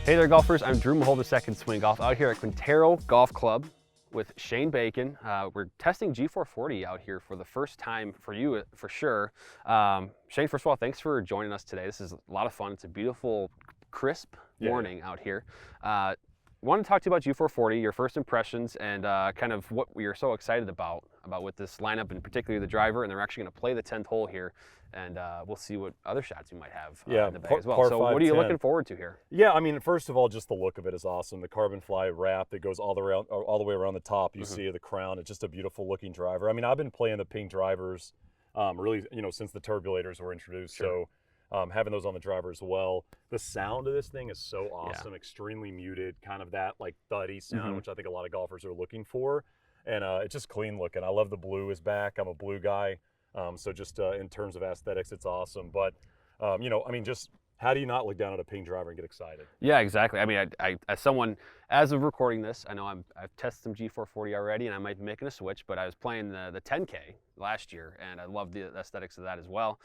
Hey there, golfers. I'm Drew Mahowald, Second Swing Golf, out here at Quintero Golf Club with Shane Bacon. We're testing G440 out here for the first time for you, for sure. Shane, first of all, thanks for joining us today. This is a lot of fun. It's a beautiful, crisp morning out here. Want to talk to you about G440, your first impressions, and kind of what we are so excited about with this lineup, and particularly the driver. And they're actually going to play the 10th hole here, and we'll see what other shots we might have in the bag as well. So what are you looking forward to here? Yeah, I mean, first of all, just the look of it is awesome. The CarbonFly Wrap that goes all the way around the top. You see the crown. It's just a beautiful looking driver. I mean, I've been playing the PING drivers really, since the turbulators were introduced. So having those on the driver as well. The sound of this thing is so awesome, extremely muted, kind of that like thuddy sound, which I think a lot of golfers are looking for. And it's just clean looking. I love the blue is back. I'm a blue guy. So just in terms of aesthetics, it's awesome. But, I mean, just how do you not look down at a PING driver and get excited? Yeah, exactly. I mean, I as someone, as of recording this, I know I've tested some G440 already, and I might be making a switch, but I was playing the 10K last year, and I love the aesthetics of that as well.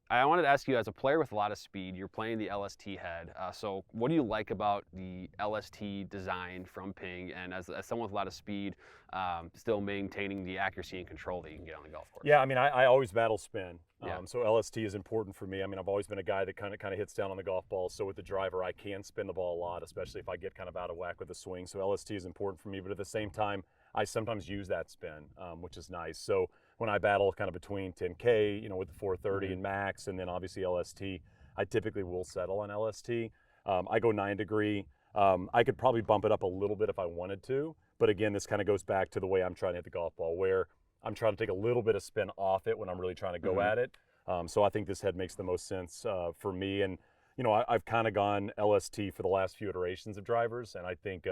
I wanted to ask you, as a player with a lot of speed, you're playing the LST head. So what do you like about the LST design from PING, and as someone with a lot of speed, still maintaining the accuracy and control that you can get on the golf course? Yeah, I mean, I always battle spin. So LST is important for me. I mean, I've always been a guy that kind of hits down on the golf ball. So with the driver, I can spin the ball a lot, especially if I get kind of out of whack with the swing. So LST is important for me, but at the same time, I sometimes use that spin, which is nice. So when I battle kind of between 10K, with the 430 and Max, and then obviously LST, I typically will settle on LST. I go 9 degree. I could probably bump it up a little bit if I wanted to, but again, this kind of goes back to the way I'm trying to hit the golf ball, where I'm trying to take a little bit of spin off it when I'm really trying to go at it. So I think this head makes the most sense for me. And, I've kind of gone LST for the last few iterations of drivers, and I think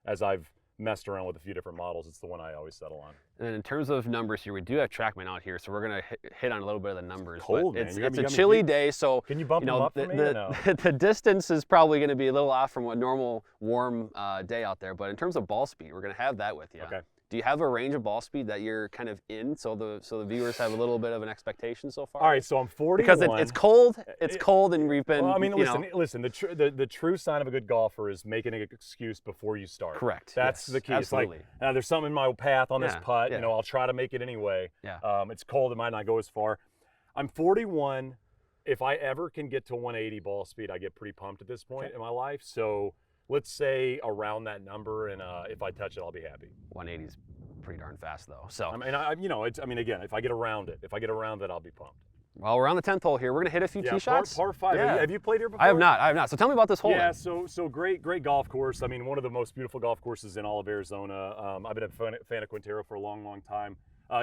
as I've messed around with a few different models, it's the one I always settle on. And in terms of numbers here, we do have TrackMan out here, so we're going to hit on a little bit of the numbers. Cold, but man. It's a chilly day, so can you bump them up for me or no? The distance is probably going to be a little off from a normal warm day out there. But in terms of ball speed, we're going to have that with you. Okay. Do you have a range of ball speed that you're kind of in, so the viewers have a little bit of an expectation so far? All right, so I'm 41. Because it's cold. It's cold, and we've been. Well, I mean, listen. The true sign of a good golfer is making an excuse before you start. Correct. That's the key. Absolutely. It's like, there's something in my path on this putt. I'll try to make it anyway. Yeah. It's cold. It might not go as far. I'm 41. If I ever can get to 180 ball speed, I get pretty pumped at this point in my life. So let's say around that number, and if I touch it, I'll be happy. 180 is pretty darn fast, though. So I mean, again, if I get around it, I'll be pumped. Well, we're on the 10th hole here. We're gonna hit a few tee shots. Par 5. Yeah. Have you played here before? I have not. So tell me about this hole. Yeah, so great golf course. I mean, one of the most beautiful golf courses in all of Arizona. I've been a fan of Quintero for a long time.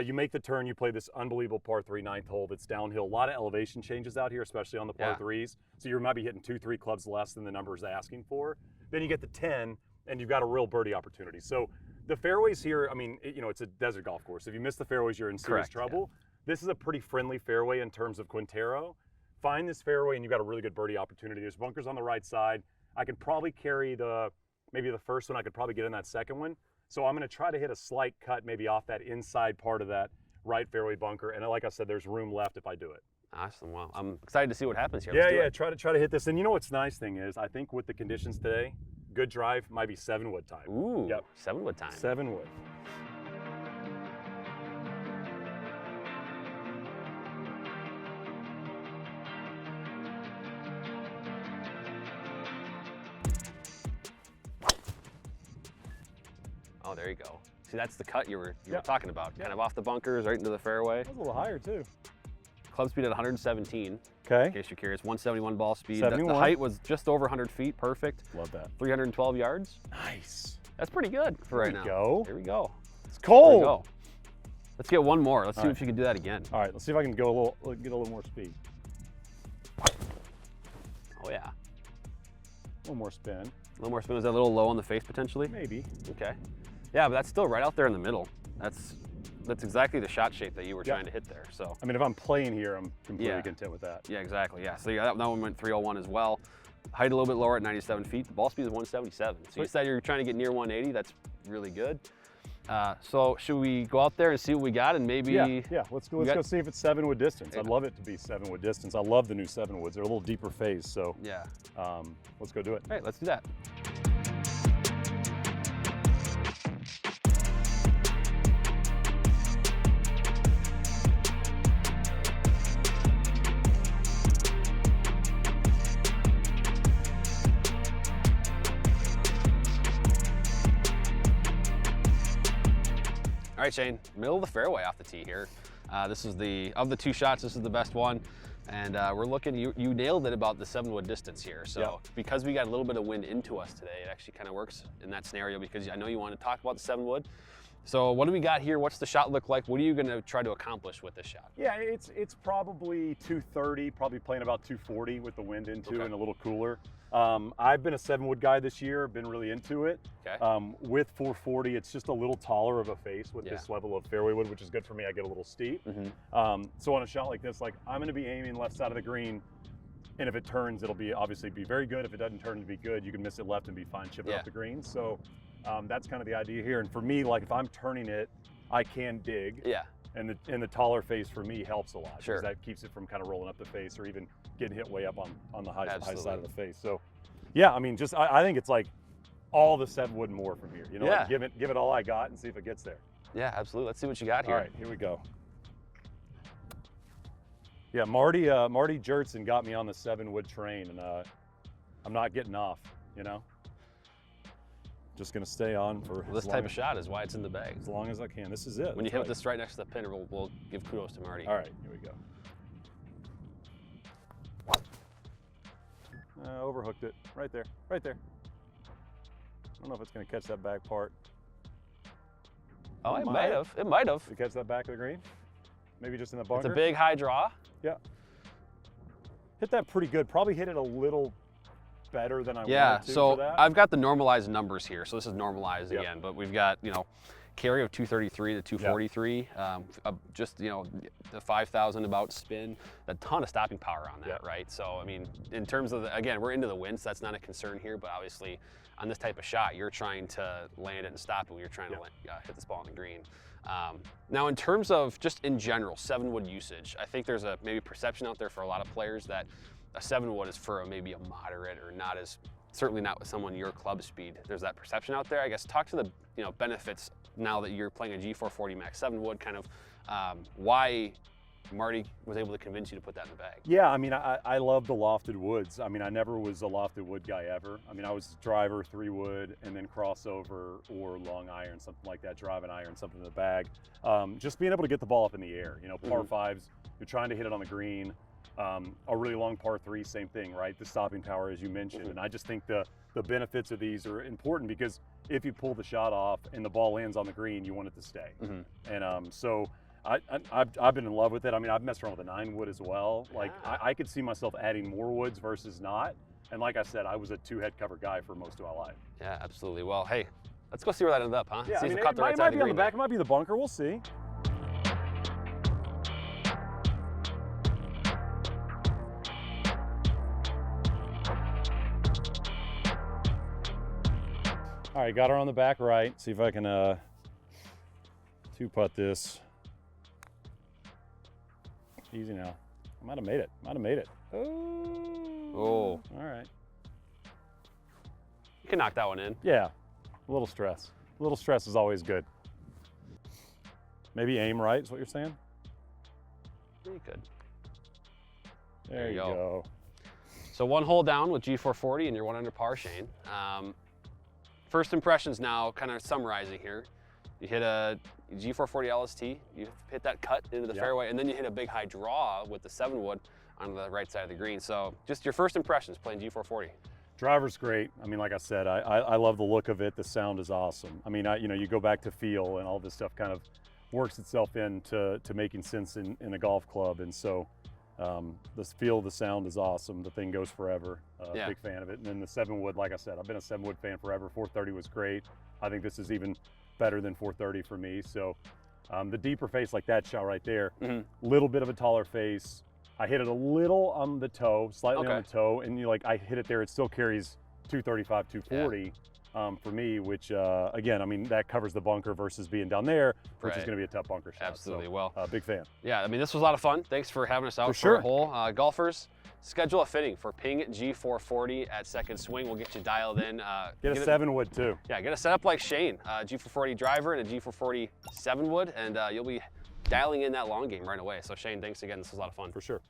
You make the turn, you play this unbelievable par 3 9th hole that's downhill. A lot of elevation changes out here, especially on the par 3s. So you might be hitting 2-3 clubs less than the number is asking for. Then you get the 10, and you've got a real birdie opportunity. So the fairways here, I mean, it's a desert golf course. If you miss the fairways, you're in serious trouble. Yeah. This is a pretty friendly fairway in terms of Quintero. Find this fairway, and you've got a really good birdie opportunity. There's bunkers on the right side. I could probably carry maybe the first one. I could probably get in that second one. So I'm going to try to hit a slight cut maybe off that inside part of that right fairway bunker. And like I said, there's room left if I do it. Awesome. Well, I'm excited to see what happens here. Yeah. Try to hit this. And what's nice thing is, I think with the conditions today, good drive might be 7-wood time. Ooh. Yep. 7-wood time. 7-wood. Oh, there you go. See, that's the cut you were talking about. Kind of off the bunkers, right into the fairway. That's a little higher too. Club speed at 117. Okay. In case you're curious, 171 ball speed. 71. The height was just over 100 feet. Perfect. Love that. 312 yards. Nice. That's pretty good for right now. There we go. It's cold. There we go. Let's get one more. Let's see if you can do that again. All right. Let's see if I can get a little more speed. Oh yeah. One more spin. little more spin. Is that a little low on the face potentially? Maybe. Okay. Yeah, but that's still right out there in the middle. That's exactly the shot shape that you were trying to hit there. So I mean, if I'm playing here, I'm completely content with that. Yeah, exactly. Yeah. So that one went 301 as well. Height a little bit lower at 97 feet. The ball speed is 177. So you said you're trying to get near 180. That's really good. So should we go out there and see what we got and maybe? Yeah. Let's go see if it's 7-wood distance. I'd love it to be 7-wood distance. I love the new 7-woods. They're a little deeper phase. So yeah. Let's go do it. All right, let's do that. All right, Shane, middle of the fairway off the tee here. This is of the two shots, this is the best one. And we're looking, you nailed it about the 7-wood distance here. So because we got a little bit of wind into us today, it actually kind of works in that scenario because I know you want to talk about the 7-wood. So what do we got here? What's the shot look like? What are you going to try to accomplish with this shot? Yeah, it's probably 230, probably playing about 240 with the wind into and a little cooler. I've been a 7-wood guy this year, been really into it. Okay. With 440, it's just a little taller of a face with this level of fairway wood, which is good for me. I get a little steep. So on a shot like this, like I'm going to be aiming left side of the green, and if it turns, it'll obviously be very good. If it doesn't turn to be good, you can miss it left and be fine chipping off the green. So that's kind of the idea here. And for me, like if I'm turning it, I can dig. Yeah. And the taller face for me helps a lot. Sure. Because that keeps it from kind of rolling up the face or even getting hit way up on the high side of the face. So yeah, I mean, just I think it's like all the 7-wood and more from here. You know, like give it all I got and see if it gets there. Yeah, absolutely. Let's see what you got here. All right, here we go. Yeah, Marty Jertson got me on the 7-wood train, and I'm not getting off. You know, just gonna stay on for this type of shot is why it's in the bag. As long as I can. This is it. When you hit this right next to the pin, we'll give kudos to Marty. All right, here we go. Overhooked it. Right there. Right there. I don't know if it's going to catch that back part. Oh, it might have. It might have. Did it catch that back of the green? Maybe just in the bunker? It's a big high draw. Yeah. Hit that pretty good. Probably hit it a little better than I wanted to so for that. I've got the normalized numbers here. So this is normalized again, but we've got, carry of 233 to 243, just, the 5,000 about spin, a ton of stopping power on that, right? So, I mean, in terms of, again, we're into the wind, so that's not a concern here, but obviously on this type of shot, you're trying to land it and stop it when you're trying to hit this ball on the green. Now, in terms of just in general, 7-wood usage, I think there's a maybe perception out there for a lot of players that a 7-wood is for maybe a moderate or not as, certainly not with someone your club speed. There's that perception out there. I guess talk to the benefits now that you're playing a G440 Max 7-wood, kind of why Marty was able to convince you to put that in the bag. Yeah, I mean, I love the lofted woods. I mean, I never was a lofted wood guy ever. I mean, I was driver, 3-wood, and then crossover or long iron, something like that, driving iron, something in the bag. Just being able to get the ball up in the air. Par 5s, you're trying to hit it on the green. A really long par 3, same thing, right? The stopping power, as you mentioned. And I just think the benefits of these are important because if you pull the shot off and the ball lands on the green, you want it to stay. And so I've been in love with it. I mean, I've messed around with a 9-wood as well. Like I could see myself adding more woods versus not. And like I said, I was a 2-head cover guy for most of my life. Yeah, absolutely. Well, hey, let's go see where that ended up, huh? Yeah, see I mean, if it caught the right might side be of the on the green back. It might be the bunker. We'll see. All right, got her on the back right. See if I can 2-putt this. Easy now. I might have made it. Might have made it. Oh. All right. You can knock that one in. Yeah. A little stress. A little stress is always good. Maybe aim right is what you're saying? You could. There you go. So 1 hole down with G440 and you're 1 under par, Shane. First impressions now, kind of summarizing here. You hit a G440 LST, you hit that cut into the fairway, and then you hit a big high draw with the 7-wood on the right side of the green. So just your first impressions playing G440. Driver's great. I mean, like I said, I love the look of it. The sound is awesome. I mean, you go back to feel and all this stuff kind of works itself into making sense in a golf club. And so The feel of the sound is awesome. The thing goes forever. Yeah. Big fan of it. And then the 7-wood, like I said, I've been a 7-wood fan forever. 430 was great. I think this is even better than 430 for me. So the deeper face like that shot right there, little bit of a taller face. I hit it a little on the toe, slightly on the toe, and I hit it there. It still carries 235, 240 for me, which again, I mean, that covers the bunker versus being down there, which is going to be a tough bunker shot. Absolutely. So, well, big fan. Yeah, I mean, this was a lot of fun. Thanks for having us out For a hole. Golfers, schedule a fitting for PING G440 at Second Swing. We'll get you dialed in. Get a 7-wood too. Yeah, get a setup like Shane, G440 driver and a G440 7-wood, and you'll be dialing in that long game right away. So Shane, thanks again. This was a lot of fun. For sure.